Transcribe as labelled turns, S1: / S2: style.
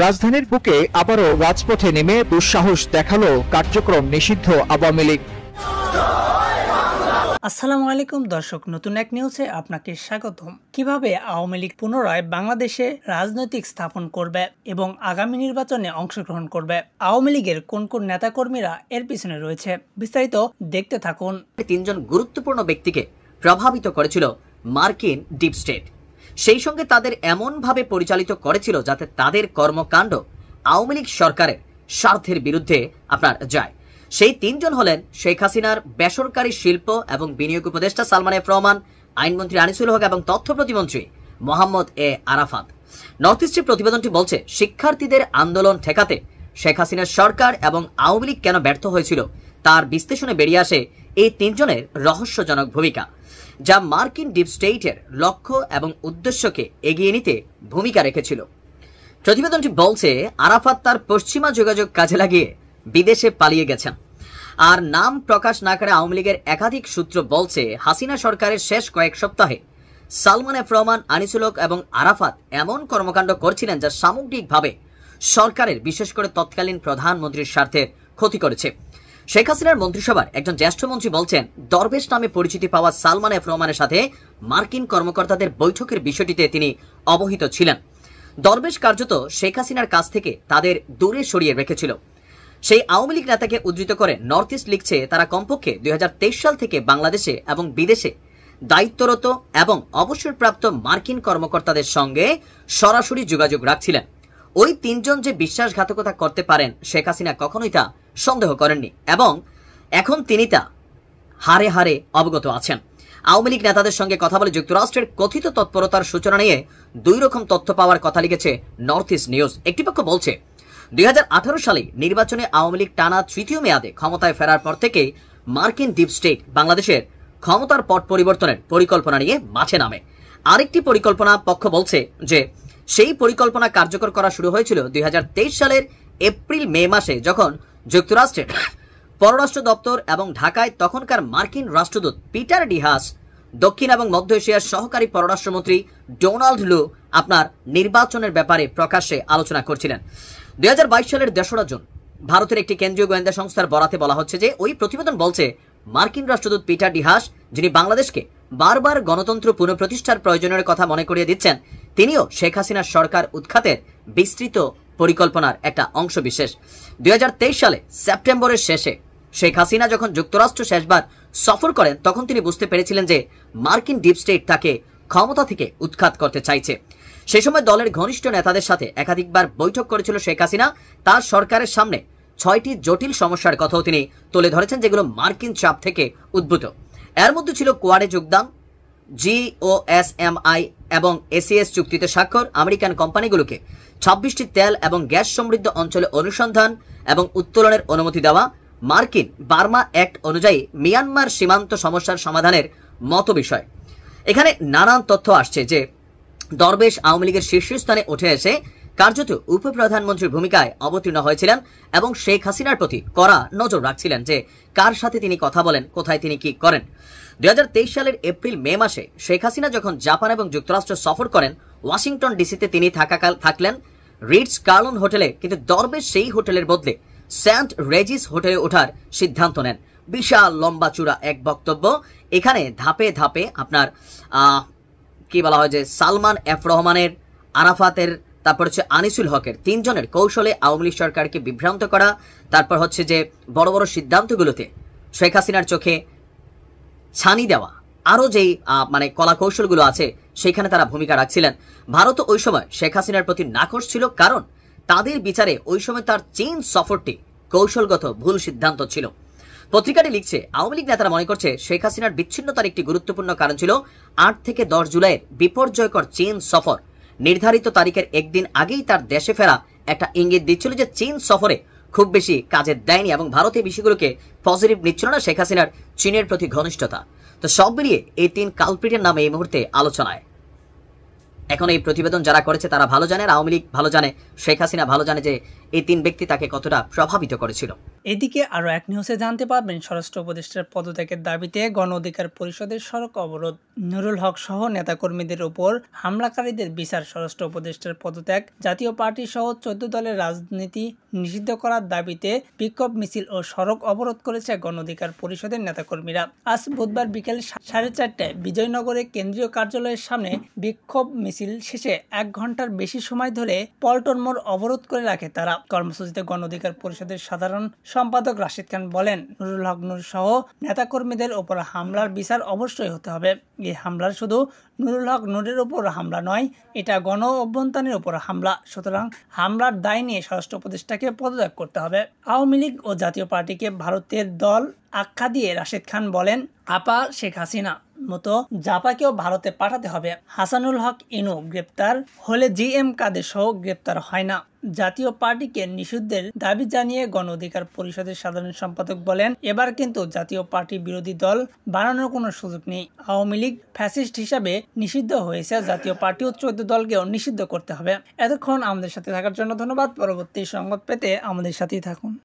S1: রাজধানীর বুকে আবারও রাজপথে নেমে দুঃসাহস দেখালো কার্যক্রম নিষিদ্ধ আওয়ামী লীগ।
S2: আসসালামু আলাইকুম দর্শক, নতুন এক নিউজে আপনাকে স্বাগতম। কিভাবে আওয়ামী লীগ পুনরায় বাংলাদেশে রাজনৈতিক স্থাপন করবে এবং আগামী নির্বাচনে অংশগ্রহণ করবে, আওয়ামী লীগের কোন কোন নেতাকর্মীরা এর পিছনে রয়েছে, বিস্তারিত দেখতে থাকুন।
S3: তিনজন গুরুত্বপূর্ণ ব্যক্তিকে প্রভাবিত করেছিল মার্কিন ডিপ স্টেট। সেই সঙ্গে তাদের এমনভাবে পরিচালিত করেছিল যাতে তাদের কর্মকাণ্ড আওয়ামী লীগ সরকারের স্বার্থের বিরুদ্ধে যায়। সেই তিনজন হলেন শেখ হাসিনার বেসরকারি শিল্প এবং বিনিয়োগ উপদেষ্টা সালমান এফ রহমান, আইনমন্ত্রী আনিসুল হক এবং তথ্য প্রতিমন্ত্রী মোহাম্মদ এ আরাফাত। নর্থ ইস্টের প্রতিবেদনটি বলছে, শিক্ষার্থীদের আন্দোলন ঠেকাতে শেখ হাসিনার সরকার এবং আওয়ামী লীগ কেন ব্যর্থ হয়েছিল তার বিশ্লেষণে বেরিয়ে আসে এই তিনজনের রহস্যজনক ভূমিকা, যা মার্কিন ডিপ স্টেটের লক্ষ্য এবং উদ্দেশ্যকে এগিয়ে নিতে ভূমিকা রেখেছিল। প্রতিবেদনটি বলছে, আরাফাত তার পশ্চিমা যোগাযোগ কাজে লাগিয়ে বিদেশে পালিয়ে গেছেন। আর নাম প্রকাশ না করে আওয়ামী লীগের একাধিক সূত্র বলছে, হাসিনা সরকারের শেষ কয়েক সপ্তাহে সালমান এফ রহমান, আনিসুল হক এবং আরাফাত এমন কর্মকাণ্ড করছিলেন যা সামগ্রিকভাবে সরকারের, বিশেষ করে তৎকালীন প্রধানমন্ত্রীর স্বার্থের ক্ষতি করেছে। শেখ হাসিনার মন্ত্রিসভার একজন জ্যেষ্ঠ মন্ত্রী বলছেন, দরবেশ নামে পরিচিতি পাওয়া সালমান এফ রহমানের সাথে মার্কিন কর্মকর্তাদের বৈঠকের বিষয়টিতে তিনি অবহিত ছিলেন। দরবেশ কার্যত শেখ হাসিনার কাছ থেকে তাদের দূরে সরিয়ে রেখেছিল। সেই আওয়ামী লীগ নেতাকে উদ্ধৃত করে নর্থ ইস্ট লিখছে, তারা কমপক্ষে 2023 সাল থেকে বাংলাদেশে এবং বিদেশে দায়িত্বরত এবং অবসরপ্রাপ্ত মার্কিন কর্মকর্তাদের সঙ্গে সরাসরি যোগাযোগ রাখছিলেন। ওই তিনজন যে বিশ্বাসঘাতকতা করতে পারেন শেখ হাসিনা কখনোই তা সন্দেহ করেননি এবং এখন তিনি তা হারে হারে অবগত আছেন। আওয়ামী লীগ নেতাদের সঙ্গে কথা বলে যুক্তরাষ্ট্রের কথিত তৎপরতার সূচনা নিয়ে দুই রকম তথ্য পাওয়ার কথা লিখেছে নর্থ ইস্ট নিউজ। একটি পক্ষ বলছে, 2018 সালে নির্বাচনে আওয়ামী লীগ টানা তৃতীয় মেয়াদে ক্ষমতায় ফেরার পর থেকে মার্কিন ডিপ স্টেট বাংলাদেশের ক্ষমতার পট পরিবর্তনের পরিকল্পনা নিয়ে মাঠে নামে। আরেকটি পরিকল্পনা পক্ষ বলছে যে সেই পরিকল্পনা কার্যকর করা শুরু হয়েছিল 2023 সালের এপ্রিল মে মাসে, যখন যুক্তরাষ্ট্রের পররাষ্ট্র দপ্তর এবং ঢাকায় তখনকার মার্কিন রাষ্ট্রদূত পিটার ডি হাস, দক্ষিণ এবং মধ্য এশিয়ার সহকারী পররাষ্ট্রমন্ত্রী ডোনাল্ড লু নির্বাচনের ব্যাপারে প্রকাশ্যে আলোচনা করছিলেন। 2022 সালের 2রা জুন ভারতের একটি কেন্দ্রীয় গোয়েন্দা সংস্থার বরাতে বলা হচ্ছে যে ওই প্রতিবেদন বলছে, মার্কিন রাষ্ট্রদূত পিটার ডি হাস, যিনি বাংলাদেশকে বারবার গণতন্ত্র পুনঃপ্রতিষ্ঠার প্রয়োজনের কথা মনে করিয়ে দিচ্ছেন, তিনিও শেখ হাসিনার সরকার উৎখাতের বিস্তৃত পরিকল্পনার একটা অংশ বিশেষ। 2023 সালে সেপ্টেম্বরের শেষে শেখ হাসিনা যখন যুক্তরাষ্ট্র শেষবার সফর করেন, তখন তিনি বুঝতে পেরেছিলেন যে মার্কিন ডিপ স্টেট তাকে ক্ষমতা থেকে উৎখাত করতে চাইছে। সেই সময় দলের ঘনিষ্ঠ নেতাদের সাথে একাধিকবার বৈঠক করেছিল শেখ হাসিনা। তার সরকারের সামনে 6টি জটিল সমস্যার কথাও তিনি তুলে ধরেছেন, যেগুলো মার্কিন চাপ থেকে উদ্ভূত। এর মধ্যে ছিল কোয়াডে যোগদান, GOSMI এবং ACS চুক্তিতে স্বাক্ষর, আমেরিকান কোম্পানিগুলোকে 26টি তেল এবং গ্যাস সমৃদ্ধ অঞ্চলে অনুসন্ধান এবং উত্তোলনের অনুমতি দেওয়া, মার্কিন বার্মা অ্যাক্ট অনুযায়ী মিয়ানমার সীমান্ত সমস্যার সমাধানের মতো বিষয়। এখানে নানান তথ্য আসছে যে দরবেশ আওয়ামী লীগের শীর্ষস্থানে উঠে এসে কার্যত উপপ্রধানমন্ত্রীর ভূমিকায় অবতীর্ণ হয়েছিলেন এবং শেখ হাসিনার প্রতি কড়া নজর রাখছিলেন যে কার সাথে তিনি কথা বলেন, কোথায় তিনি কি করেন। 2023 সালের এপ্রিল মে মাসে শেখ হাসিনা যখন জাপান এবং যুক্তরাষ্ট্র সফর করেন, ওয়াশিংটন ডিসিতে তিনি থাকলেন রিটস কার্লন হোটেলে, কিন্তু দরবেশ সেই হোটেলের বদলে সেন্ট রেজিস হোটেলে ওঠার সিদ্ধান্ত নেন। বিশাল লম্বা চূড়া এক বক্তব্য। এখানে ধাপে ধাপে কি বলা হয় যে সালমান এফ রহমানের, আরাফাতের, তারপর হচ্ছে আনিসুল হকের, তিনজনের কৌশলে আওয়ামী লীগ সরকারকে বিভ্রান্ত করা, তারপর হচ্ছে যে বড় বড় সিদ্ধান্তগুলোতে শেখ হাসিনার চোখে ছানি দেওয়া, আরও যেই কলা কৌশলগুলো আছে সেখানে তারা ভূমিকা রাখছিলেন। ভারত ওই সময় শেখ হাসিনার প্রতি নাখোশ ছিল, কারণ তাদের বিচারে ওই সময় তার চীন সফরটি কৌশলগত ভুল সিদ্ধান্ত ছিল। পত্রিকাটি লিখছে, আওয়ামী লীগ নেতারা মনে করছে শেখ হাসিনার বিচ্ছিন্নতার একটি গুরুত্বপূর্ণ কারণ ছিল 8 থেকে 10 জুলাইয়ের বিপর্যয়কর চীন সফর। নির্ধারিত তারিখের একদিন আগেই তার দেশে ফেরা একটা ইঙ্গিত দিচ্ছিল যে চীন সফরে খুব বেশি কাজে দেয়নি এবং ভারতীয় বিষয়গুলোকে পজিটিভ নিচ্ছিল না শেখ হাসিনার চীনের প্রতি ঘনিষ্ঠতা। তো সব মিলিয়ে এই 3 কালপ্রিটের নামে এই মুহূর্তে আলোচনায়। এখন এই প্রতিবেদন যারা করেছে তারা ভালো জানে, আওয়ামী লীগ ভালো জানে, শেখ হাসিনা ভালো জানে যে এই 3 ব্যক্তি তাকে কতটা প্রভাবিত করেছিল।
S2: এদিকে আরও এক নিউজে জানতে পারবেন স্বরাষ্ট্র উপদেষ্টার পদত্যাগের দাবিতে গণ অধিকার পরিষদের সড়ক অবরোধ। নুরুল হক সহ নেতাকর্মীদের উপর হামলাকারীদের বিচার, স্বরাষ্ট্র উপদেষ্টার পদত্যাগ, জাতীয় পার্টি সহ 14 দলের রাজনীতি নিষিদ্ধ করার দাবিতে বিক্ষোভ মিছিল ও সড়ক অবরোধ করেছে গণ অধিকার পরিষদের নেতাকর্মীরা। আজ বুধবার বিকেল 4:30টায় বিজয়নগরে কেন্দ্রীয় কার্যালয়ের সামনে বিক্ষোভ মিছিল শেষে 1 ঘন্টার বেশি সময় ধরে পল্টন মোড় অবরোধ করে রাখে তারা। কর্মসূচিতে গণ অধিকার পরিষদের সাধারণ সম্পাদক রাশিদ খান বলেন, নুরুল হক নূর সহ নেতাকর্মীদের উপর হামলার বিচার অবশ্যই হতে হবে। এই হামলার শুধু নুরুল হক নূরের উপর হামলা নয়, এটা গণ অভ্যন্তরের উপর হামলা। সুতরাং হামলার দায় নিয়ে স্বরাষ্ট্র উপদেষ্টাকে পদত্যাগ করতে হবে। আওয়ামী লীগ ও জাতীয় পার্টিকে ভারতের দল আখ্যা দিয়ে রাশিদ খান বলেন, আপা শেখ হাসিনা মতো জাপাকেও ভারতে পাঠাতে হবে। হাসানুল হক ইনু গ্রেপ্তার হলে GM কাদের সহ গ্রেপ্তার হয় না। জাতীয় পার্টিকে নিষিদ্ধের দাবি জানিয়ে গণ অধিকার পরিষদের সাধারণ সম্পাদক বলেন, এবার কিন্তু জাতীয় পার্টি বিরোধী দল বানানোর কোনো সুযোগ নেই। আওয়ামী লীগ ফ্যাসিস্ট হিসাবে নিষিদ্ধ হয়েছে, জাতীয় পার্টি ও 14 দলকেও নিষিদ্ধ করতে হবে। এতক্ষণ আমাদের সাথে থাকার জন্য ধন্যবাদ। পরবর্তী সংবাদ পেতে আমাদের সাথেই থাকুন।